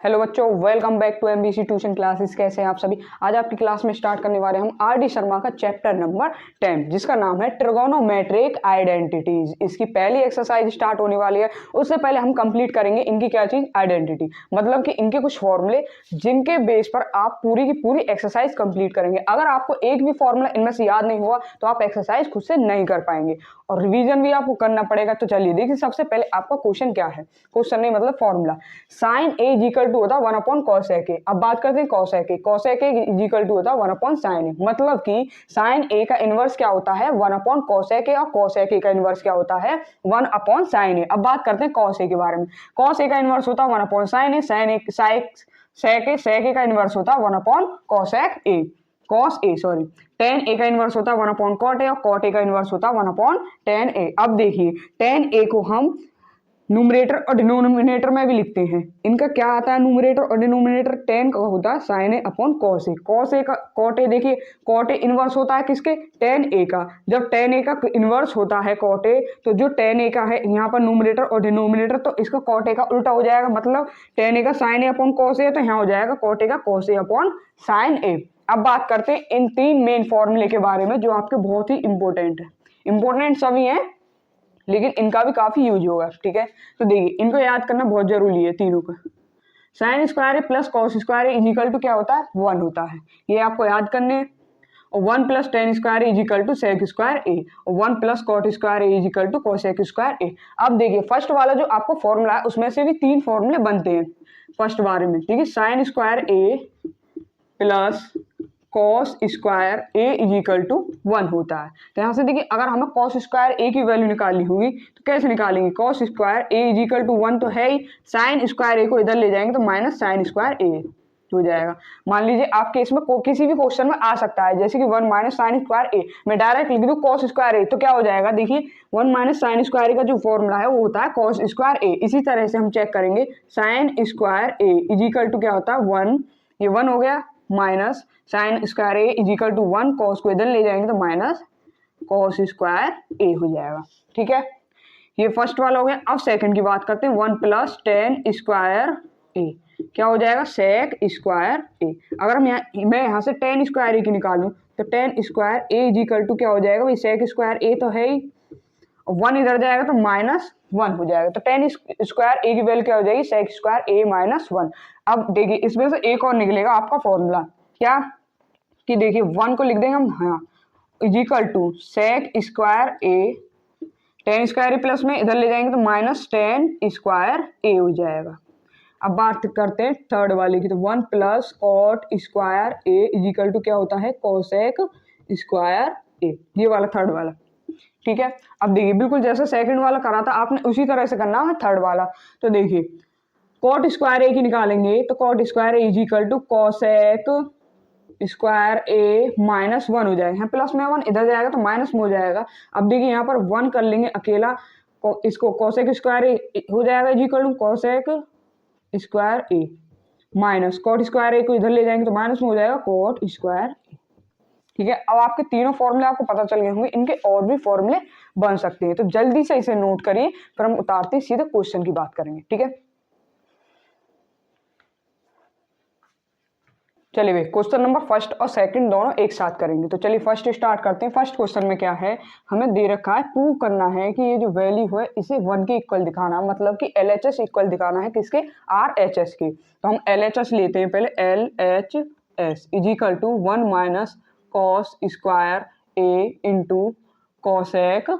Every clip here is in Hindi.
हेलो बच्चों, welcome back to MBC tuition classes. कैसे हैं आप सभी। आज आपकी क्लास में स्टार्ट करने वाले हम आर डी शर्मा का चैप्टर नंबर 10 जिसका नाम है ट्रिगोनोमेट्रिक आइडेंटिटीज। इसकी पहली एक्सरसाइज स्टार्ट होने वाली है। उससे पहले हम कंप्लीट करेंगे इनकी क्या चीज, आइडेंटिटी, मतलब कि इनके कुछ फॉर्मूले जिनके बेस पर आप पूरी की पूरी एक्सरसाइज कंप्लीट करेंगे। अगर आपको एक भी फॉर्मूला इनमें से याद नहीं हुआ तो आप एक्सरसाइज खुद से नहीं कर पाएंगे और रिवीजन भी आपको करना पड़ेगा। तो चलिए देखिए, सबसे पहले आपका क्वेश्चन क्या है, क्वेश्चन नहीं मतलब formula. Sine A is equal to होता है 1 अपॉन कॉसेक ए। अब बात करते हैं cosec A. Cosec A is equal to होता है 1 अपॉन साइन ए, मतलब कि साइन ए का इनवर्स क्या होता है 1 अपॉन कॉसेक ए और कॉसेक ए का इनवर्स क्या होता है 1 अपॉन साइन ए। अब बात करते हैं कॉस ए के बारे में। कॉस ए का इनवर्स होता है 1 upon sine A, sine A sec A का इनवर्स होता है 1 upon cosec A, cos A sorry. Tan A का इनवर्स होता है 1 अपॉन कॉट ए और कॉट ए का इनवर्स होता है 1 अपॉन टेन ए। अब देखिए टेन ए को हम न्यूमरेटर और डिनोमिनेटर में भी लिखते हैं। इनका क्या आता है न्यूमरेटर और डिनोमिनेटर, टेन का होता है sign A upon cos A. Cos ए का कॉट ए, देखिए कॉट ए इनवर्स होता है किसके, टेन ए का। जब टेन ए का इनवर्स होता है कॉट ए, तो जो टेन ए का है यहाँ पर न्यूमरेटर और डिनोमिनेटर, तो इसका कॉट ए का उल्टा हो जाएगा, मतलब टेन ए का sign A upon cos A, तो यहाँ हो जाएगा कॉट ए का कॉस ए अपॉन साइन ए। अब बात करते हैं इन तीन मेन फॉर्मूले के बारे में जो आपके बहुत ही इंपॉर्टेंट है। इंपॉर्टेंट सभी हैं लेकिन इनका भी काफी यूज होगा, ठीक है। तो देखिए इनको याद करना बहुत जरूरी है तीनों का। Sine square A plus cos square A is equal to क्या होता है 1 होता है, ये आपको याद करने हैं। और 1 plus tan square is equal to sec square A और 1 plus cot square A is equal to cosec square A. अब देखिए फर्स्ट वाला जो आपको फॉर्मूला है उसमें से भी तीन फॉर्मूले बनते हैं फर्स्ट बारे में, ठीक है। Sine square A plus cos square A is equal to 1 होता है। तो यहाँ से देखिए अगर हमें कॉस स्क्वायर ए की वैल्यू निकालनी होगी तो कैसे निकालेंगे, cos square A is equal to 1 तो है ही, साइन स्क्वायर ए को इधर ले जाएंगे तो माइनस साइन स्क्वायर ए हो जाएगा। मान लीजिए आपके इसमें किसी भी क्वेश्चन में आ सकता है जैसे कि 1 माइनस साइन स्क्वायर ए, मैं डायरेक्ट लिख दूँ कॉस स्क्वायर ए, तो क्या हो जाएगा, देखिए 1 माइनस साइन स्क्वायर ए का जो फॉर्मूला है वो होता है कॉस स्क्वायर ए। इसी तरह से हम चेक करेंगे sine square A is equal to क्या होता है 1, ये 1 हो गया, minus sine square A is equal to 1, cos को इधर ले जाएंगे तो माइनस कॉस स्क्वायर ए हो जाएगा, ठीक है। ये फर्स्ट वाला हो गया। अब सेकंड की बात करते हैं, 1 प्लस टेन स्क्वायर ए क्या हो जाएगा सेक स्क्वायर ए। अगर मैं यहाँ से टेन स्क्वायर ए की निकालूं तो tan square A is equal to क्या हो जाएगा भाई, सेक स्क्वायर ए तो है ही, 1 इधर जाएगा तो माइनस 1 हो जाएगा। तो टेन स्क्वायर ए की वैल्यू क्या हो जाएगी सेक स्क्वायर ए माइनस 1। अब देखिए इसमें से एक और निकलेगा आपका फॉर्मूला, क्या कि देखिए 1 को लिख देंगे हम, हाँ, is equal to sec square A, tan square A plus में इधर ले जाएंगे तो माइनस टेन स्क्वायर ए हो जाएगा। अब बात करते हैं थर्ड वाले की, तो 1 plus cot square A is equal to क्या होता है कोसेक स्क्वायर ए, ये वाला थर्ड वाला, ठीक है। अब देखिए बिल्कुल जैसा सेकंड वाला करा था आपने उसी तरह से करना है थर्ड वाला। तो देखिए कॉट स्क्वायर ए की निकालेंगे तो cot square A is equal to cosec square A minus 1 हो जाएगा, प्लस में 1 इधर जाएगा तो माइनस में हो जाएगा। अब देखिए यहाँ पर 1 कर लेंगे अकेला, इसको कोसेक स्क्वायर ए हो जाएगा is equal to cosec square A minus cot square A को इधर ले जाएंगे तो माइनस में हो जाएगा कॉट स्क्वायर ए, ठीक है। अब आपके तीनों फॉर्मूले आपको पता चल गए होंगे, इनके और भी फॉर्मूले बन सकते हैं, तो जल्दी से इसे नोट करिए फिर हम उतारते हैं सीधे क्वेश्चन की बात करेंगे, ठीक है। चलिए भाई क्वेश्चन नंबर फर्स्ट और सेकंड दोनों एक साथ करेंगे। तो चलिए फर्स्ट स्टार्ट करते हैं। फर्स्ट क्वेश्चन में क्या है, हमें दे रखा है प्रूव करना है कि ये जो वैल्यू है इसे 1 के इक्वल दिखाना, मतलब कि LHS इक्वल दिखाना है किसके, RHS के। तो हम LHS लेते हैं पहले, LHS is equal to 1 minus cos square A into cosec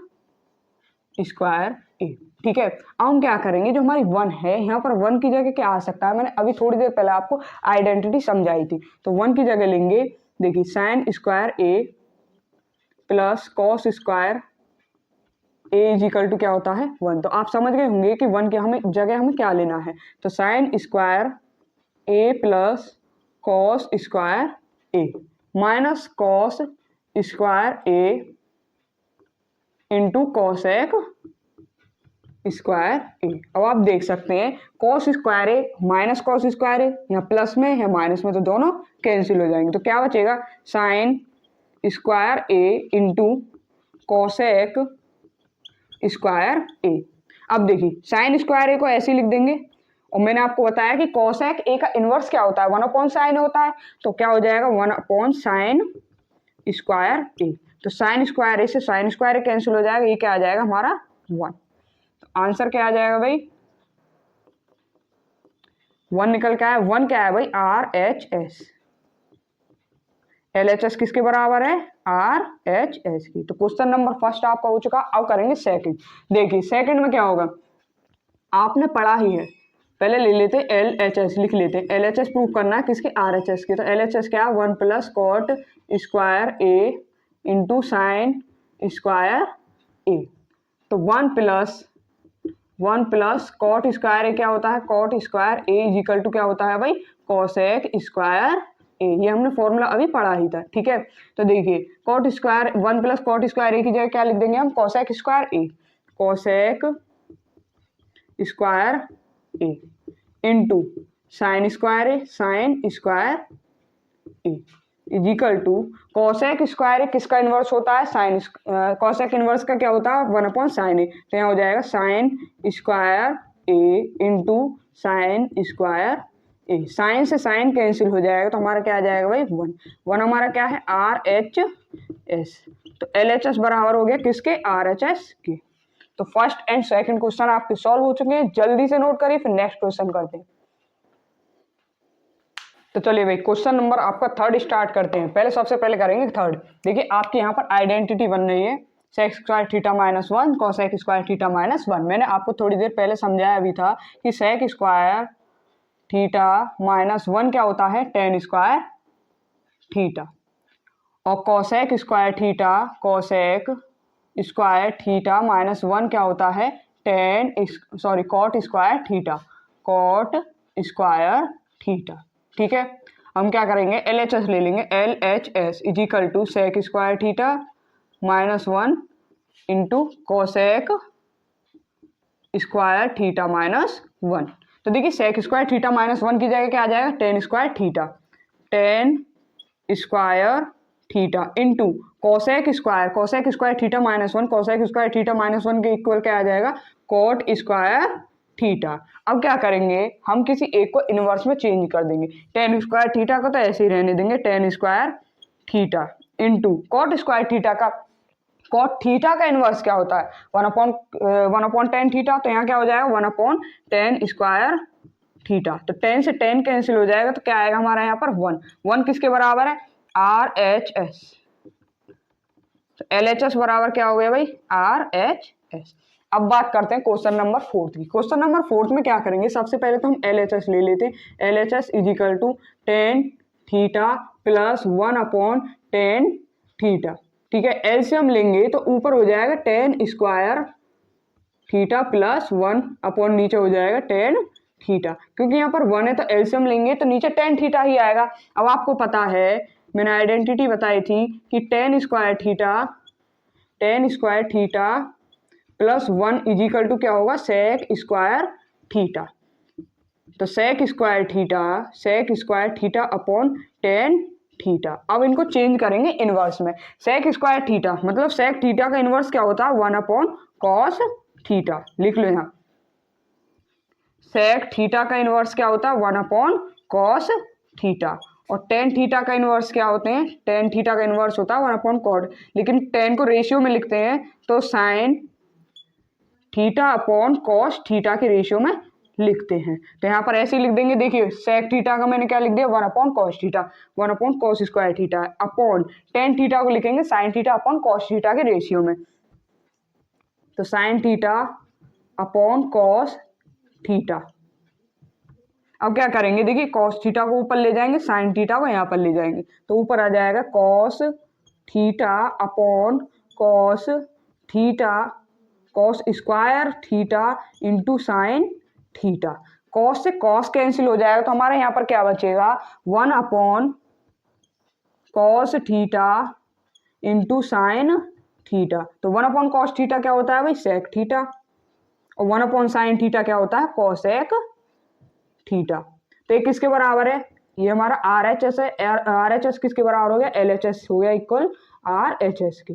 square A, ठीक है। अब हम क्या करेंगे, जो हमारी 1 है यहाँ पर 1 की जगह क्या आ सकता है, मैंने अभी थोड़ी देर पहले आपको आइडेंटिटी समझाई थी। तो 1 की जगह लेंगे, देखिए sine square A plus cos square A is equal to क्या होता है 1। तो आप समझ गए होंगे कि 1 की हमें क्या लेना है। तो sign square A plus cos square A minus cos square A into cosec square A. अब आप देख सकते हैं cos square A minus cos square ए, यहाँ प्लस में है माइनस में तो दोनों कैंसिल हो जाएंगे। तो क्या बचेगा sign square A into cosec square A. अब देखिए साइन स्क्वायर ए को ऐसे लिख देंगे और मैंने आपको बताया कि कोसेक ए का इनवर्स क्या होता है, 1/sin होता है। तो क्या हो जाएगा, 1/sin स्क्वायर ए। तो साइन स्क्वायर ए से साइन स्क्वायर ए कैंसिल हो जाएगा, ये क्या आ जाएगा हमारा 1। तो आंसर क्या आ जाएगा भाई, 1 निकल के आया। 1 क्या है भाई, RHS। LHS किसके बराबर है, RHS की। तो क्वेश्चन नंबर फर्स्ट आपका हो चुका। अब करेंगे सेकंड। देखिए सेकंड में क्या होगा, आपने पढ़ा ही है, पहले ले लेते LHS, लिख लेते हैं। LHS प्रूव करना है किसके, RHS के। तो LHS क्या है, 1 + cot square A into sine square ए। तो 1 + cot स्क्वायर ए क्या होता है, cot square A is equal to क्या होता है भाई, cosec स्क्वायर ए। ये हमने फॉर्मूला अभी पढ़ा ही था, ठीक है। तो देखिए cot square 1 + cot square A की जगह क्या लिख देंगे हम, cosec square A, cosec square A into sine square A, sine square A is equal to cosec square A किसका इन्वर्स होता है, साइन। कॉसेक इन्वर्स का क्या होता है, 1/sin ए। तो यहाँ हो जाएगा sine square A into sine square A. Sign से साइन कैंसिल हो जाएगा, तो हमारा क्या आ जाएगा भाई 1। 1 हमारा क्या है, RHS। तो LHS बराबर हो गया किसके, RHS के। तो फर्स्ट एंड सेकंड क्वेश्चन आपके सॉल्व हो चुके हैं। जल्दी से नोट करिए, फिर नेक्स्ट क्वेश्चन करते हैं। तो चलिए भाई क्वेश्चन नंबर आपका थर्ड स्टार्ट करते हैं। पहले सबसे पहले करेंगे थर्ड। देखिए आपके यहाँ पर आइडेंटिटी बन रही है sec square theta -1 cosec square theta -1। मैंने आपको थोड़ी देर पहले समझाया भी था कि सेक स्क्वायर थीटा -1 क्या होता है, tan स्क्वायर थीटा। और cosec square theta, cosec square theta -1 क्या होता है, cot square theta, cot square theta. ठीक है। हम क्या करेंगे, LHS ले लेंगे। LHS is equal to sec square theta -1 into cosec square theta -1। तो देखिए सेक स्क्वायर थीटा -1 की जगह क्या आ जाएगा, tan square theta, tan square theta into cosec square theta -1, cosec square theta -1 के इक्वल क्या आ जाएगा, कॉट स्क्वायर थीटा। अब क्या करेंगे, हम किसी एक को इनवर्स में चेंज कर देंगे। tan स्क्वायर थीटा को तो ऐसे ही रहने देंगे, tan square theta into cot square theta का, कॉट थीटा का इनवर्स क्या होता है, 1/tan थीटा। तो यहाँ क्या हो जाएगा 1/tan स्क्वायर थीटा। तो tan से tan कैंसिल हो जाएगा, तो क्या आएगा हमारा यहाँ पर 1 किसके बराबर है, RHS। तो LHS बराबर क्या हो गया भाई, RHS। अब बात करते हैं क्वेश्चन नंबर फोर्थ की। क्वेश्चन नंबर फोर्थ में क्या करेंगे, सबसे पहले तो हम LHS ले लेते हैं। LHS is equal to tan theta plus 1/tan theta. ठीक है, एलसीएम लेंगे तो ऊपर हो जाएगा tan स्क्वायर थीटा प्लस 1 नीचे हो जाएगा tan थीटा। क्योंकि यहाँ पर 1 है तो एलसीएम लेंगे तो नीचे tan थीटा ही आएगा। अब आपको पता है, मैंने आइडेंटिटी बताई थी कि tan square theta plus 1 is equal to क्या होगा, सेक स्क्वायर थीटा। तो sec square theta upon tan theta. अब इनको चेंज करेंगे इनवर्स में। सेक स्क्वायर थीटा मतलब सेक थीटा का इनवर्स क्या होता है, 1/cos थीटा। लिख लो यहाँ, सेक थीटा का इनवर्स क्या होता है, 1/cos थीटा। और tan थीटा का इनवर्स क्या होते हैं, tan थीटा का इनवर्स होता है 1/cot। लेकिन tan को रेशियो में लिखते हैं तो sign theta upon cos theta के रेशियो में लिखते हैं। तो यहाँ पर ऐसे ही लिख देंगे। देखिए सेक थीटा का मैंने क्या लिख दिया, 1/cos theta, 1/cos square theta upon tan theta को लिखेंगे sine theta upon cos theta के रेशियो में। तो sign theta upon cos theta. अब क्या करेंगे, देखिए कॉस थीटा को ऊपर ले जाएंगे, साइन थीटा को यहाँ पर ले जाएंगे, तो ऊपर आ जाएगा cos theta upon cos theta, cos square theta into sine theta. Cos से कॉस कैंसिल हो जाएगा, तो हमारे यहाँ पर क्या बचेगा, 1/cos theta into sine theta. तो 1/cos थीटा क्या होता है भाई, सेक थीटा, और 1/sin थीटा क्या होता है, कॉसेक थीटा। तो ये किसके बराबर है, ये हमारा RHS है। RHS किसके बराबर हो गया, LHS हो गया इक्वल RHS के।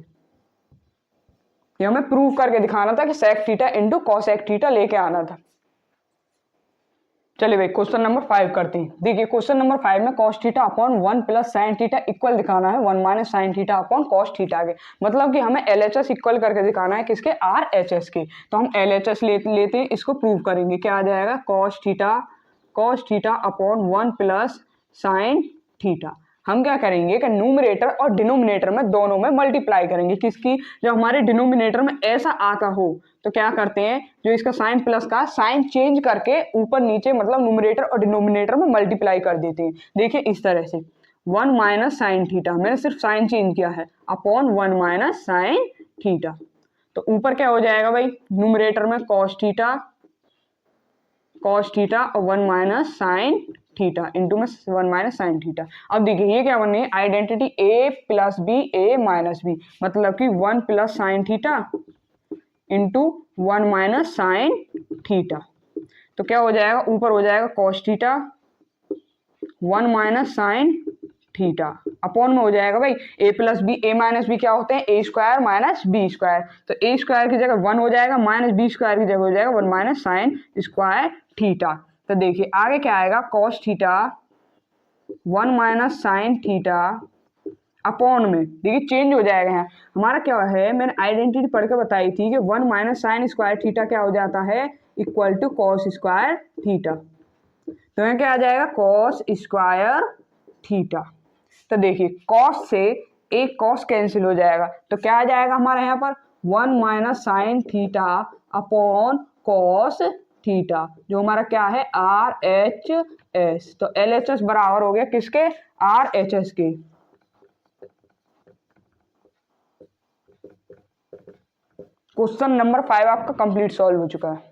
ये हमें प्रूव करके दिखाना था कि sec theta into cosec theta लेके आना था। चलिए भाई क्वेश्चन नंबर 5 करते हैं। देखिए क्वेश्चन नंबर 5 में cos theta upon 1 plus sine theta equal दिखाना है 1 minus sine theta upon cos theta के। मतलब कि हमें LHS इक्वल करके दिखाना है किसके, RHS के। तो हम LHS लेते हैं, इसको प्रूव करेंगे। क्या आ जाएगा, cos theta upon 1 plus sine theta. हम क्या करेंगे कि न्यूमरेटर और डिनोमिनेटर में दोनों में मल्टीप्लाई करेंगे किसकी, जब हमारे डिनोमिनेटर में ऐसा आता हो तो क्या करते हैं, जो इसका साइन प्लस का साइन चेंज करके ऊपर नीचे मतलब न्यूमरेटर और डिनोमिनेटर में मल्टीप्लाई कर देते हैं। देखिए इस तरह से 1 माइनस साइन थीटा, मैंने सिर्फ साइन चेंज किया है, अपॉन 1 माइनस साइन थीटा। तो ऊपर क्या हो जाएगा भाई, न्यूमरेटर में cos थीटा और 1 माइनस साइन थीटा इंटू में 1 माइनस साइन थीटा। अब देखिए ये क्या बननी है, identity a plus B a minus B, मतलब कि 1 plus sine theta into 1 minus sine theta. तो क्या हो जाएगा, ऊपर हो जाएगा cos theta 1 minus sine theta, upon में हो जाएगा भाई a plus B a minus B क्या होते हैं, a square minus B square. तो a स्क्वायर की जगह 1 हो जाएगा, माइनस बी स्क्वायर की जगह हो जाएगा 1 माइनस साइन स्क्वायर थीटा। तो देखिए आगे क्या आएगा, cos theta 1 minus sine theta upon में, देखिए चेंज हो जाएगा यहाँ हमारा क्या है, मैंने आइडेंटिटी पढ़ के बताई थी कि 1 माइनस साइन स्क्वायर थीटा क्या हो जाता है, equal to cos square theta. तो यहाँ क्या आ जाएगा, कॉस स्क्वायर थीटा। तो देखिए कॉस से एक कॉस कैंसिल हो जाएगा, तो क्या आ जाएगा हमारे यहाँ पर 1 minus sine theta upon cos theta, जो हमारा क्या है RHS। तो LHS बराबर हो गया किसके, RHS के। क्वेश्चन नंबर 5 आपका कंप्लीट सॉल्व हो चुका है।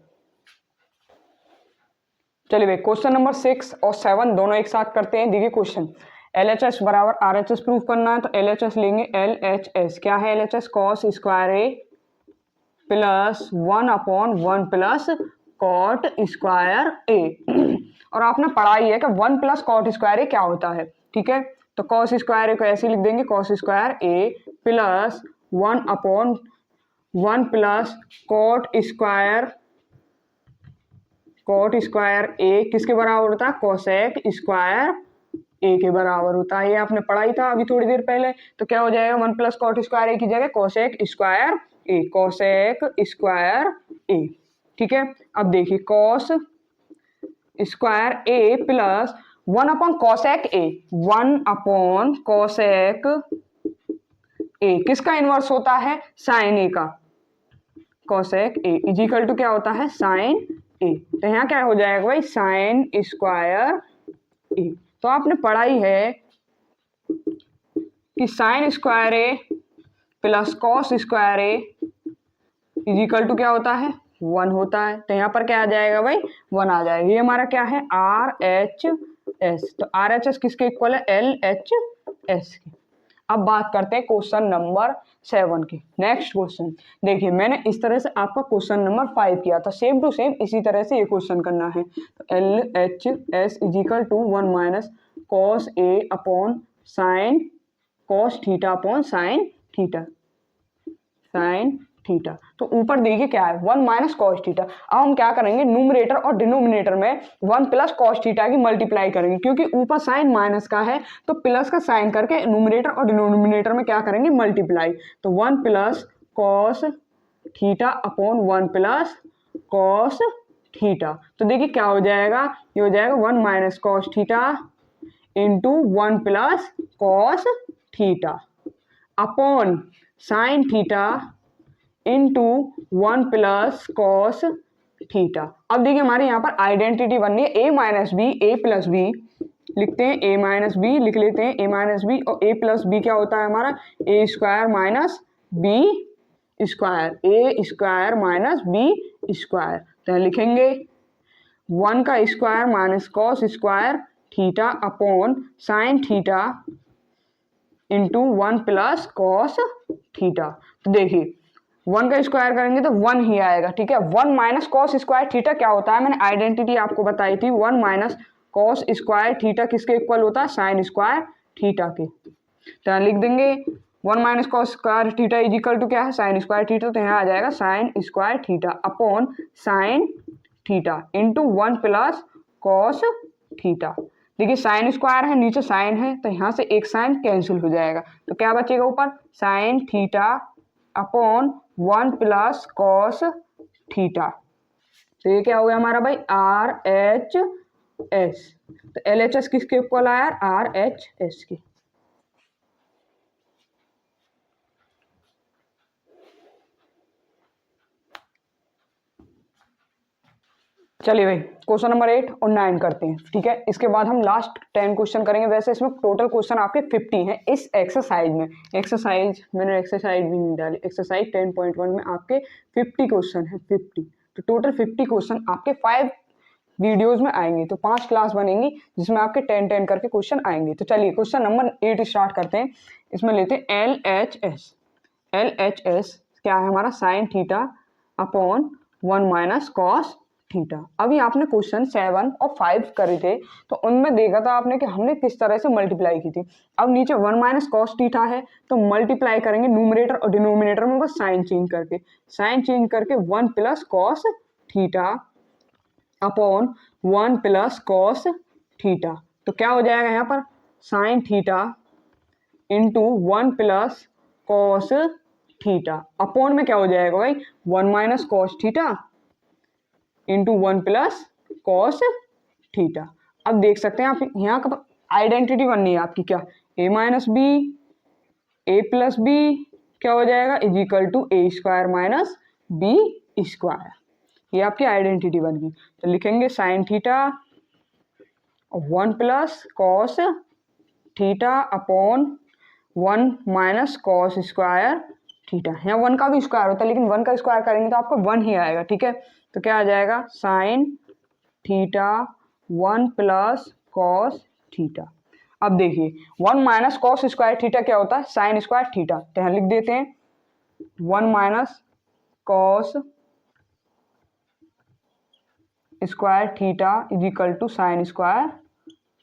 चलिए भाई क्वेश्चन नंबर 6 और 7 दोनों एक साथ करते हैं। देखिए क्वेश्चन, LHS बराबर RHS प्रूव करना है, तो LHS लेंगे LHS। क्या है LHS, cos square a plus 1 upon 1 plus cot square a। और आपने पढ़ा ही है कि 1 प्लस कॉट स्क्वायर a क्या होता है, ठीक है। तो cos स्क्वायर a को ऐसे लिख देंगे, cos square a plus 1 upon 1 plus cot square a किसके बराबर होता है, कोसेक स्क्वायर a के बराबर होता है। ये आपने पढ़ा ही था अभी थोड़ी देर पहले। तो क्या हो जाएगा, 1 प्लस कॉट स्क्वायर a की जगह cosec square a, cosec square a, ठीक है। अब देखिए cos square a plus 1 upon cosec a, 1 upon cosec a किसका इनवर्स होता है, साइन a का, cosec a is equal to क्या होता है, साइन a। तो यहाँ क्या हो जाएगा भाई, साइन स्क्वायर a। तो आपने पढ़ा ही है कि sine square a plus cos square a is equal to क्या होता है, 1 होता है। तो यहाँ पर क्या आ जाएगा भाई, 1 आ जाएगा। ये हमारा क्या है, RHS। तो RHS किसके इक्वल है, LHS के। अब बात करते हैं क्वेश्चन नंबर 7 की। नेक्स्ट क्वेश्चन देखिए, मैंने इस तरह से आपका क्वेश्चन नंबर 5 किया था, सेम टू सेम इसी तरह से ये क्वेश्चन करना है। तो LHS is equal to 1 minus cos a upon sine cos theta upon sine theta. तो ऊपर देखिए क्या है, 1 माइनस कॉस थीटा। अब हम क्या करेंगे, न्यूमरेटर और डिनोमिनेटर में 1 प्लस कॉस थीटा की मल्टीप्लाई करेंगे, क्योंकि ऊपर साइन माइनस का है तो प्लस का साइन करके न्यूमरेटर और डिनोमिनेटर में क्या करेंगे, मल्टीप्लाई। तो 1 plus cos theta upon 1 plus cos theta. तो देखिए क्या हो जाएगा, ये हो जाएगा 1 minus cos theta into 1 plus cos theta upon sine theta into 1 plus cos theta. अब देखिए हमारे यहाँ पर आइडेंटिटी बननी है a minus B A plus B, लिखते हैं a माइनस बी, लिख लेते हैं a माइनस बी, और a प्लस बी क्या होता है हमारा, a square minus B square, a square minus B square. तो लिखेंगे 1 का square minus cos square theta upon sine theta into 1 plus cos theta. तो देखिए 1 का स्क्वायर करेंगे तो 1 ही आएगा, ठीक है। 1 माइनस कॉस स्क्वायर थीटा क्या होता है, मैंने आइडेंटिटी आपको बताई थी, 1 माइनस कॉस स्क्वायर थीटा किसके इक्वल होता है, साइन स्क्वायर थीटा के। तो यहाँ लिख देंगे 1 minus cos square theta is equal to क्या है, साइन स्क्वायर थीटा। तो यहाँ आ जाएगा sine square theta upon sine theta into 1 plus cos theta. देखिए साइन स्क्वायर है, नीचे साइन है, तो यहाँ से एक साइन कैंसिल हो जाएगा, तो क्या बचेगा ऊपर sign theta upon 1 plus cos theta. तो ये क्या हो गया हमारा भाई आर एच एस। तो एल एच एस किसके इक्वल आया आर एच एस के। चलिए भाई क्वेश्चन नंबर 8 और 9 करते हैं, ठीक है। इसके बाद हम लास्ट 10 क्वेश्चन करेंगे। वैसे इसमें टोटल क्वेश्चन आपके 50 हैं इस एक्सरसाइज में। एक्सरसाइज मैंने एक्सरसाइज भी नहीं डाली, एक्सरसाइज 10.1 में आपके 50 क्वेश्चन है, 50। तो टोटल 50 क्वेश्चन आपके 5 वीडियोज में आएंगे, तो 5 क्लास बनेंगी जिसमें आपके 10-10 करके क्वेश्चन आएंगे। तो चलिए क्वेश्चन नंबर 8 स्टार्ट करते हैं। इसमें लेते हैं L H S. L H S क्या है हमारा sign theta upon 1 minus cos theta. अभी आपने क्वेश्चन 7 और 5 करे थे, तो उनमें देखा था आपने कि हमने किस तरह से मल्टीप्लाई की थी। अब नीचे 1 माइनस कॉस थीटा है, तो मल्टीप्लाई करेंगे न्यूमरेटर और डिनोमिनेटर में बस साइन चेंज करके। साइन चेंज करके 1 plus cos theta upon 1 plus cos theta. तो क्या हो जाएगा यहाँ पर sign theta into 1 plus cos theta upon में क्या हो जाएगा भाई 1 minus cos theta into 1 plus cos theta. अब देख सकते हैं आप यहाँ का आइडेंटिटी बननी है आपकी क्या A minus B A plus B क्या हो जाएगा is equal to A square minus B square. ये आपकी आइडेंटिटी बन गई। तो लिखेंगे sine theta 1 plus cos theta upon 1 minus cos square theta. यहाँ 1 का भी स्क्वायर होता है, लेकिन 1 का स्क्वायर करेंगे तो आपको 1 ही आएगा, ठीक है। तो क्या आ जाएगा sign theta 1 plus cos theta. अब देखिए 1 माइनस कॉस स्क्वायर थीटा क्या होता है साइन स्क्वायर थीटा। तो यहाँ लिख देते हैं 1 minus cos square theta is equal to sine square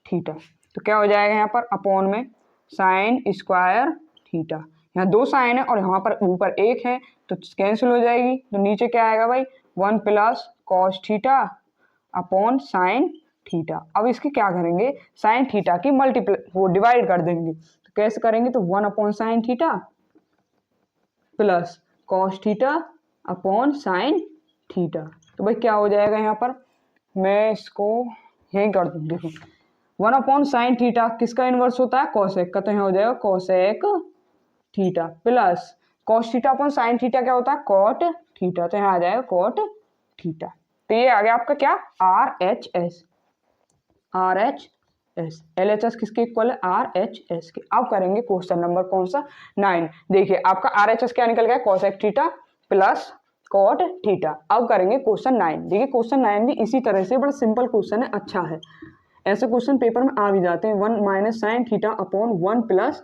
theta. तो क्या हो जाएगा यहाँ पर अपॉन में साइन स्क्वायर थीटा। यहाँ 2 साइन है और यहाँ पर ऊपर 1 है, तो कैंसिल हो जाएगी। तो नीचे क्या आएगा भाई 1 plus cos theta upon sine theta. अब इसकी क्या करेंगे साइन थीटा की मल्टीप्लाई वो डिवाइड कर देंगे। तो कैसे करेंगे तो 1 upon sine theta plus cos theta upon sine theta. तो भाई क्या हो जाएगा यहाँ पर मैं इसको यही कर दूँ। देखो 1 अपॉन साइन थीटा किसका इनवर्स होता है कॉसेक का, तो यहाँ हो जाएगा cosec theta plus cos theta upon sine theta क्या होता है कॉट थीटा। तो यहाँ आ जाएगा कॉट थीटा। तो ये आ गया आपका क्या R H S. R H S L H S किसके इक्वल है आर एच एस के। अब करेंगे क्वेश्चन नंबर कौन सा 9। देखिए आपका आर एच एस क्या निकल गया cosec theta plus cot theta. अब करेंगे क्वेश्चन 9। देखिए क्वेश्चन 9 भी इसी तरह से बड़ा सिंपल क्वेश्चन है, अच्छा है। ऐसे क्वेश्चन पेपर में आ भी जाते हैं 1 minus sine theta upon 1 plus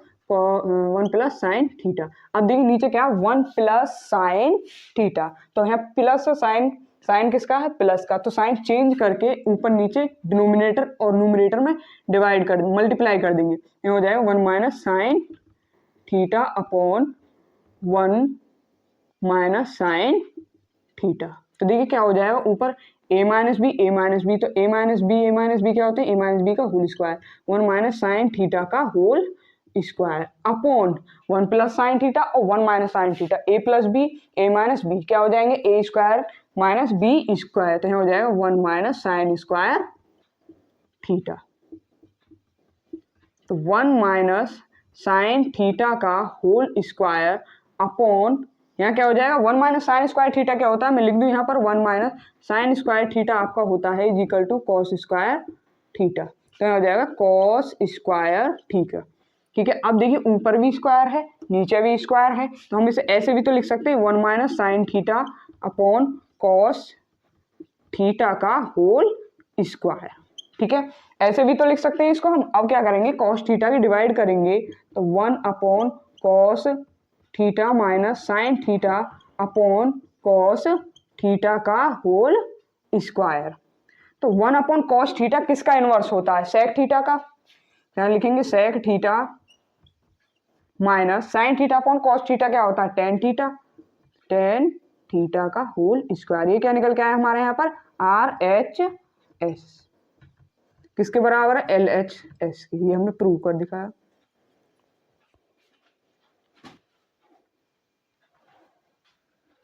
sine theta. अब देखिए नीचे क्या 1 प्लस साइन थीटा, तो यहाँ प्लस साइन साइन किसका है प्लस का, तो साइन चेंज करके ऊपर नीचे डिनोमिनेटर और न्यूमरेटर में डिवाइड कर मल्टीप्लाई कर देंगे। ये हो जाएगा 1 minus sine theta upon 1 minus sine theta. तो देखिए क्या हो जाएगा ऊपर a माइनस बी तो a माइनस बी क्या होते हैं a माइनस बी का whole square 1 minus sine theta का whole square upon 1 plus sine theta और 1 minus sine theta a plus B a minus B क्या हो जाएंगे a square minus B square. तो यहाँ हो जाएगा 1 माइनस साइन स्क्वायर थीटा। तो 1 माइनस साइन थीटा का होल स्क्वायर अपॉन यहाँ क्या हो जाएगा 1 माइनस साइन स्क्वायर थीटा क्या होता है मैं लिख दूँ यहाँ पर 1 माइनस साइन स्क्वायर थीटा आपका होता है is equal to cos square theta. तो यहाँ हो जाएगा कॉस स्क्वायर थीटा, ठीक है। अब देखिए ऊपर भी स्क्वायर है नीचे भी स्क्वायर है, तो हम इसे ऐसे भी तो लिख सकते हैं 1 minus sine theta upon cos theta का होल स्क्वायर, ठीक है। ऐसे भी तो लिख सकते हैं इसको हम। अब क्या करेंगे कॉस थीटा की डिवाइड करेंगे, तो 1 upon cos theta minus sine theta upon cos theta का होल स्क्वायर। तो 1 अपॉन कॉस थीटा किसका इनवर्स होता है सेक थीटा का। यहाँ लिखेंगे sec theta minus sine theta upon cos theta क्या होता है टेन थीटा का होल स्क्वायर। ये क्या निकल के आया हमारे यहाँ पर आर एच एस। किसके बराबर है, LHS की। ये हमने प्रूव कर दिखाया।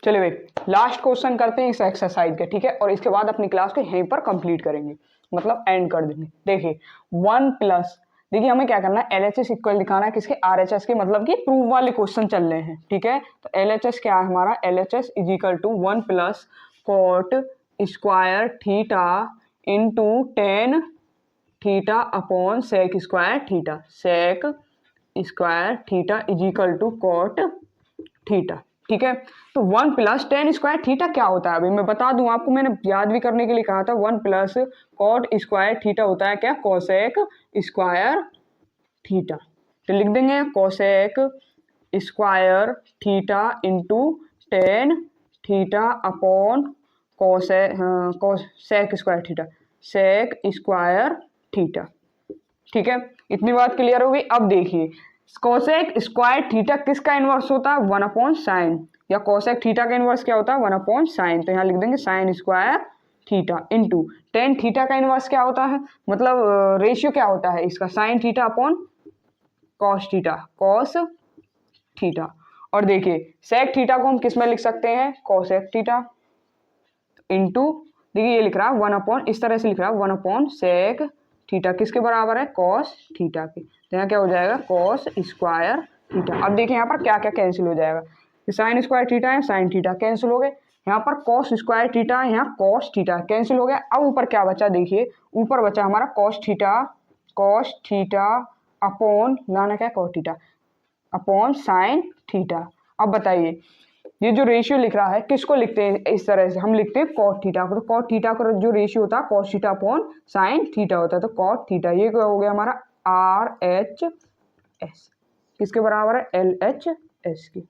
चलिए भाई लास्ट क्वेश्चन करते हैं इस एक्सरसाइज का, ठीक है, और इसके बाद अपनी क्लास को यहीं पर कंप्लीट करेंगे, मतलब एंड कर देंगे। देखिए 1 प्लस, देखिए हमें क्या करना है, LHS इक्वल दिखाना है किसके, RHS के, मतलब कि प्रूव वाले क्वेश्चन चल रहे हैं, ठीक है। तो LHS क्या है हमारा, LHS is equal to 1 plus cot square theta into tan theta upon sec square theta, sec square theta is equal to cot theta, ठीक है। तो 1 प्लस टेन स्क्वायर थीटा क्या होता है, अभी मैं बता दूं आपको, मैंने याद भी करने के लिए कहा था। 1 प्लस कॉट स्क्वायर थीटा होता है क्या, कोसेक स्क्वायर थीटा। तो लिख देंगे cosec square theta into tan theta upon cosec square theta, sec square theta, ठीक है। इतनी बात क्लियर हो गई। अब देखिए कोसेक स्क्वायर थीटा किसका इनवर्स होता है, 1 अपॉन साइन, या कोसेक थीटा का इनवर्स क्या होता है, 1 अपॉन साइन। तो यहाँ लिख देंगे sign square theta into tan theta का इनवर्स क्या होता है, मतलब रेशियो क्या होता है इसका, sign theta upon cos theta, cos theta. और देखिए सेक थीटा को हम किस में लिख सकते हैं, कोसेक थीटा इंटू, देखिए ये लिख रहा है 1 अपॉन, इस तरह से लिख रहा है 1 अपॉन सेक थीटा किसके बराबर है, कॉस थीटा के। तो यहाँ क्या हो जाएगा, कॉस स्क्वायर थीटा। अब देखिए यहाँ पर क्या क्या कैंसिल हो जाएगा, साइन स्क्वायर थीटा है, साइन थीटा कैंसिल हो गए, यहाँ पर कॉस स्क्वायर थीटा है, यहाँ कॉस थीटा कैंसिल हो गया। अब ऊपर क्या बचा, देखिए ऊपर बचा हमारा कॉस थीटा अपॉन लाना क्या, cos theta upon sine theta. अब बताइए ये जो रेशियो लिख रहा है किसको लिखते हैं, इस तरह से हम लिखते हैं कॉट थीटा को। तो कॉट थीटा का जो रेशियो होता है cos theta upon sine theta होता है। तो कॉट थीटा ये क्या हो गया हमारा, RHS किसके बराबर है, LHS की।